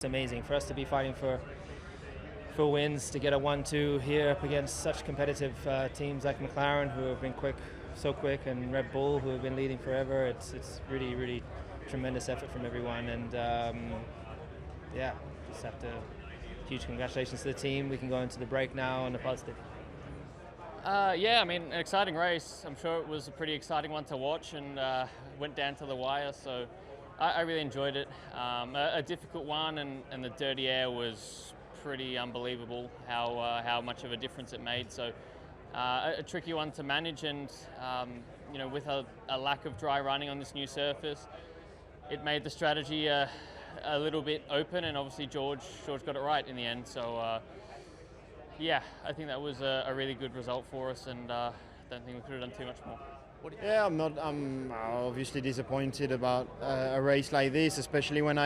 It's amazing for us to be fighting for wins, to get a 1-2 here up against such competitive teams like McLaren, who have been so quick, and Red Bull, who have been leading forever. It's really tremendous effort from everyone, and just have to huge congratulations to the team. We can go into the break now on a positive. Yeah, I mean, an exciting race. I'm sure it was a pretty exciting one to watch, and went down to the wire, so I really enjoyed it. A difficult one, and the dirty air was pretty unbelievable how much of a difference it made. So a tricky one to manage, and with a lack of dry running on this new surface, it made the strategy a little bit open, and obviously George got it right in the end. So yeah, I think that was a really good result for us, and don't think we could have done too much more. Yeah, I'm obviously disappointed about a race like this, especially when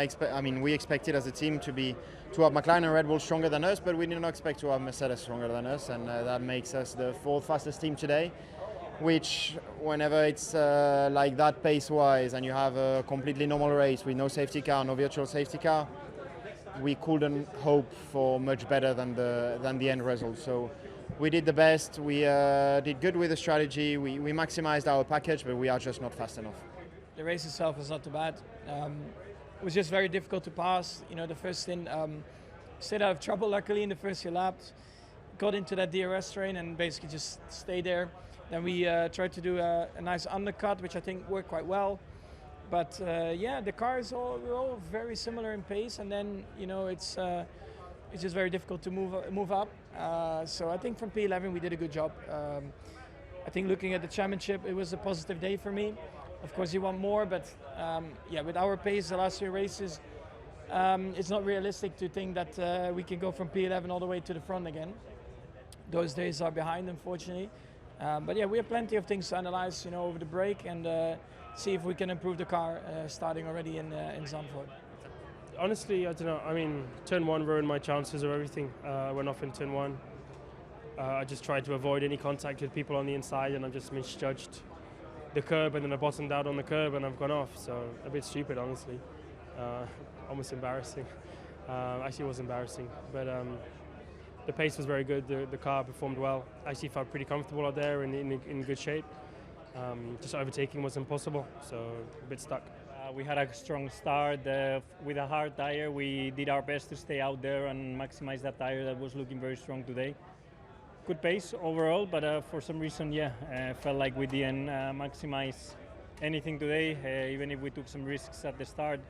we expected as a team to have McLaren and Red Bull stronger than us, but we did not expect to have Mercedes stronger than us, and that makes us the fourth fastest team today. Which, whenever it's like that pace-wise, and you have a completely normal race with no safety car, no virtual safety car, we couldn't hope for much better than the end result. So we did the best. We did good with the strategy. We maximized our package, but we are just not fast enough. The race itself was not too bad. It was just very difficult to pass. The first stint, stayed out of trouble luckily in the first few laps. Got into that DRS train and basically just stayed there. Then we tried to do a nice undercut, which I think worked quite well. But the cars we're all very similar in pace, and then it's just very difficult to move up. So I think from P11 we did a good job. I think looking at the championship, it was a positive day for me. Of course, you want more, but with our pace the last few races, it's not realistic to think that we can go from P11 all the way to the front again. Those days are behind, unfortunately. But yeah, we have plenty of things to analyze, over the break, and see if we can improve the car starting already in Zandvoort. Honestly, I don't know. I mean, turn one ruined my chances of everything. I went off in turn one. I just tried to avoid any contact with people on the inside, and I just misjudged the curb, and then I bottomed out on the curb, and I've gone off. So a bit stupid, honestly. Almost embarrassing. Actually, it was embarrassing, but the pace was very good. The car performed well. I actually felt pretty comfortable out there and in good shape. Just overtaking was impossible, so a bit stuck. We had a strong start with a hard tire. We did our best to stay out there and maximize that tire that was looking very strong today. Good pace overall, but for some reason, felt like we didn't maximize anything today, even if we took some risks at the start.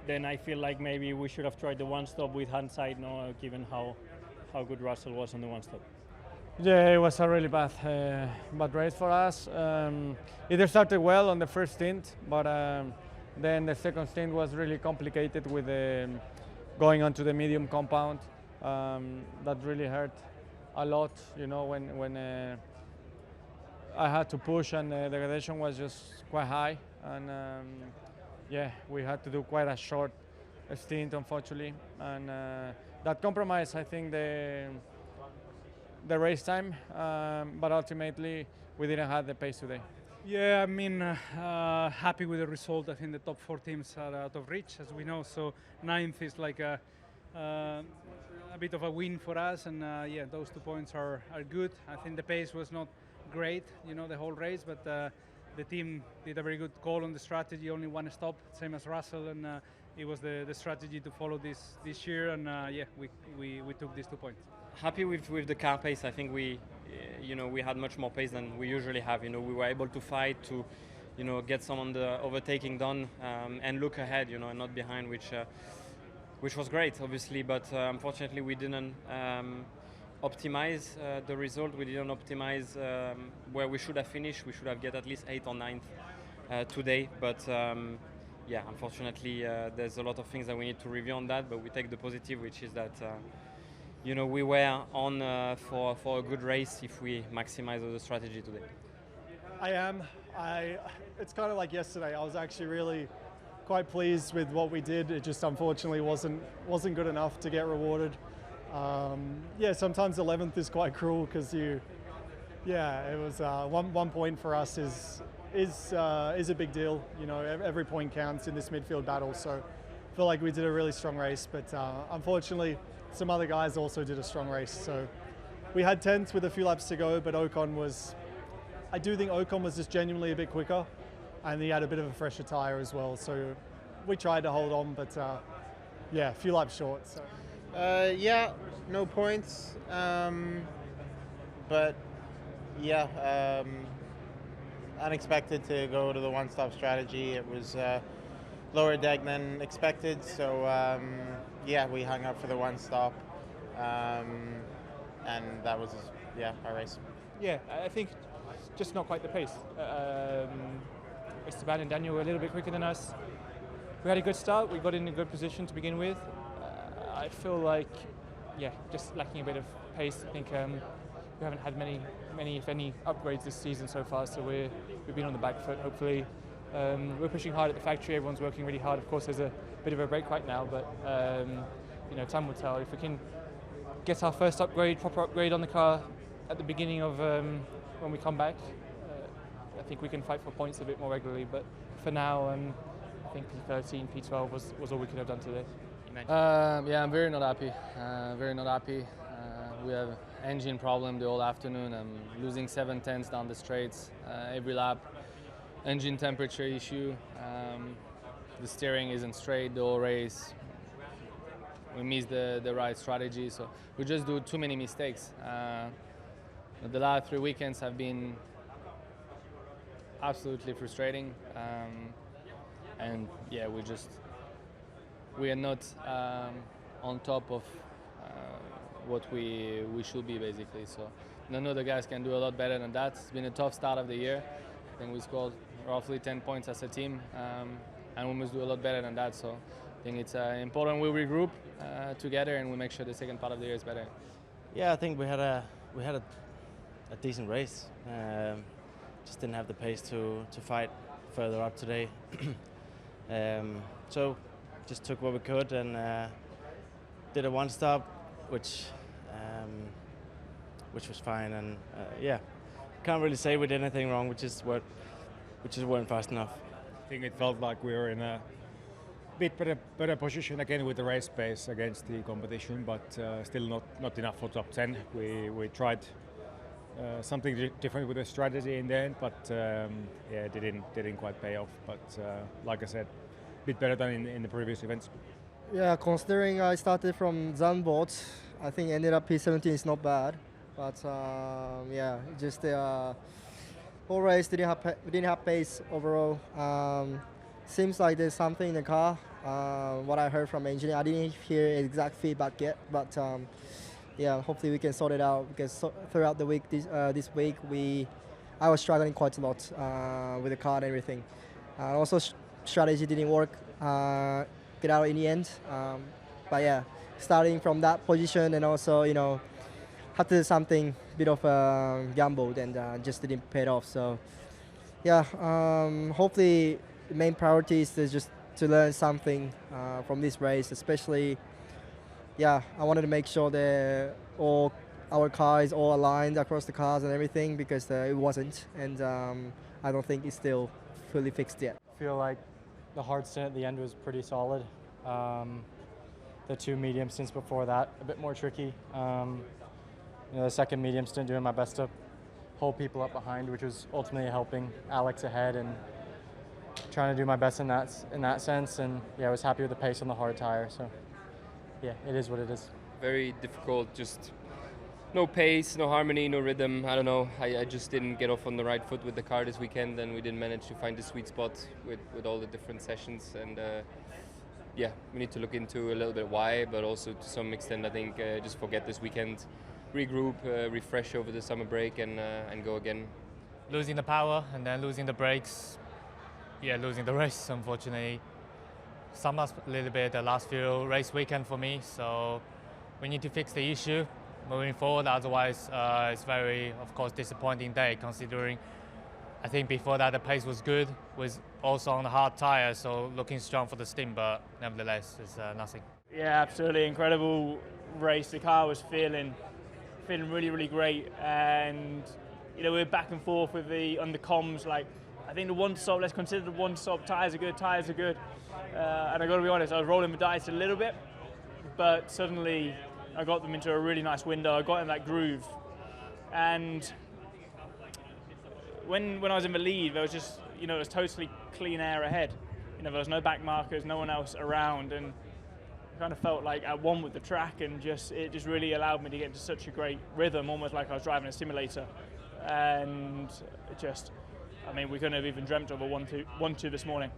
Then I feel like maybe we should have tried the one-stop with hindsight, given how good Russell was on the one-stop. Yeah, it was a really bad race for us. It started well on the first stint, but then the second stint was really complicated with going onto the medium compound. That really hurt a lot, when I had to push, and the degradation was just quite high. And we had to do quite a short stint, unfortunately. And that compromised, I think, the race time, but ultimately we didn't have the pace today. Yeah, I mean, happy with the result. I think the top four teams are out of reach, as we know. So ninth is like a bit of a win for us, and those 2 points are good. I think the pace was not great, the whole race, but the team did a very good call on the strategy. Only one stop, same as Russell, and it was the strategy to follow this year, and we took these 2 points. Happy with the car pace. I think we had much more pace than we usually have. We were able to fight to, get some on the overtaking done, and look ahead, and not behind, which was great, obviously. But unfortunately, we didn't optimize the result. We didn't optimize where we should have finished. We should have get at least 8th or 9th today. But unfortunately, there's a lot of things that we need to review on that. But we take the positive, which is that. We were on for a good race if we maximize the strategy today. I am. It's kind of like yesterday. I was actually really quite pleased with what we did. It just unfortunately wasn't good enough to get rewarded. Sometimes 11th is quite cruel because it was 1 point for us is a big deal. Every point counts in this midfield battle. So feel like we did a really strong race, but unfortunately some other guys also did a strong race. So we had 10th with a few laps to go, but I do think Ocon was just genuinely a bit quicker, and he had a bit of a fresher tyre as well. So we tried to hold on, but yeah, a few laps short. So. Yeah, no points, but yeah, unexpected to go to the one-stop strategy. It was lower deck than expected, so yeah, we hung up for the one-stop, and that was our race. Yeah, I think just not quite the pace. Esteban and Daniel were a little bit quicker than us. We had a good start. We got in a good position to begin with. I feel like, just lacking a bit of pace. I think we haven't had many, if any, upgrades this season so far. So we've been on the back foot. Hopefully, we're pushing hard at the factory. Everyone's working really hard. Of course, there's a bit of a break right now, but time will tell. If we can get our first proper upgrade on the car at the beginning of when we come back, I think we can fight for points a bit more regularly. But for now, I think P13, P12 was all we could have done today. Yeah, I'm very not happy. We have engine problem the whole afternoon. I'm losing 7/10 down the straights every lap. Engine temperature issue. The steering isn't straight the whole race. We miss the right strategy, so we just do too many mistakes. The last 3 weekends have been absolutely frustrating, and yeah, we are not on top of what we should be, basically. So none of the guys can do a lot better than that. It's been a tough start of the year. I think we scored roughly 10 points as a team, and we must do a lot better than that. So I think it's important we regroup together and we make sure the second part of the year is better. Yeah, I think we had a decent race. Just didn't have the pace to fight further up today. So just took what we could and did a one-stop, which was fine. And yeah, can't really say we did anything wrong, which is weren't fast enough. I think it felt like we were in a bit better position again with the race pace against the competition, but still not enough for top 10. We tried something different with the strategy in the end, but yeah, it didn't quite pay off. But like I said, a bit better than in the previous events. Yeah, considering I started from Zandvoort, I think ended up P17 is not bad. But yeah, just the whole race we didn't have pace overall. Seems like there's something in the car. What I heard from engineer, I didn't hear exact feedback yet, but yeah, hopefully we can sort it out, because throughout the week, this week, I was struggling quite a lot with the car and everything. Also, strategy didn't work, get out in the end. But yeah, starting from that position and also, had to do something, bit of a gamble, and just didn't pay it off. So yeah, hopefully the main priority is to learn something from this race, especially. Yeah, I wanted to make sure that all our cars all aligned across the cars and everything, because it wasn't, and I don't think it's still fully fixed yet. I feel like the hard stint at the end was pretty solid. The two medium stints before that, a bit more tricky. The second medium stint, doing my best to hold people up behind, which was ultimately helping Alex ahead, and trying to do my best in that sense. And yeah, I was happy with the pace on the hard tire. So. Yeah, it is what it is. Very difficult, just no pace, no harmony, no rhythm. I don't know, I just didn't get off on the right foot with the car this weekend, and we didn't manage to find the sweet spot with all the different sessions. And yeah, we need to look into a little bit why, but also to some extent I think just forget this weekend, regroup, refresh over the summer break, and go again. Losing the power and then losing the brakes, yeah, losing the race, unfortunately. Sum up a little bit the last few race weekend for me, so we need to fix the issue moving forward. Otherwise, it's very, of course, disappointing day, considering I think before that the pace was good, was also on the hard tire, so looking strong for the stint, but nevertheless, it's nothing. Yeah, absolutely incredible race. The car was feeling really great, and we're back and forth with on the comms. Like, I think the one stop, let's consider the one stop. Tires are good. And I got to be honest, I was rolling the dice a little bit, but suddenly I got them into a really nice window. I got in that groove, and when I was in the lead, there was just, it was totally clean air ahead. There was no back markers, no one else around, and I kind of felt like at one with the track, and it just really allowed me to get into such a great rhythm, almost like I was driving a simulator. And we couldn't have even dreamt of a 1-2 this morning.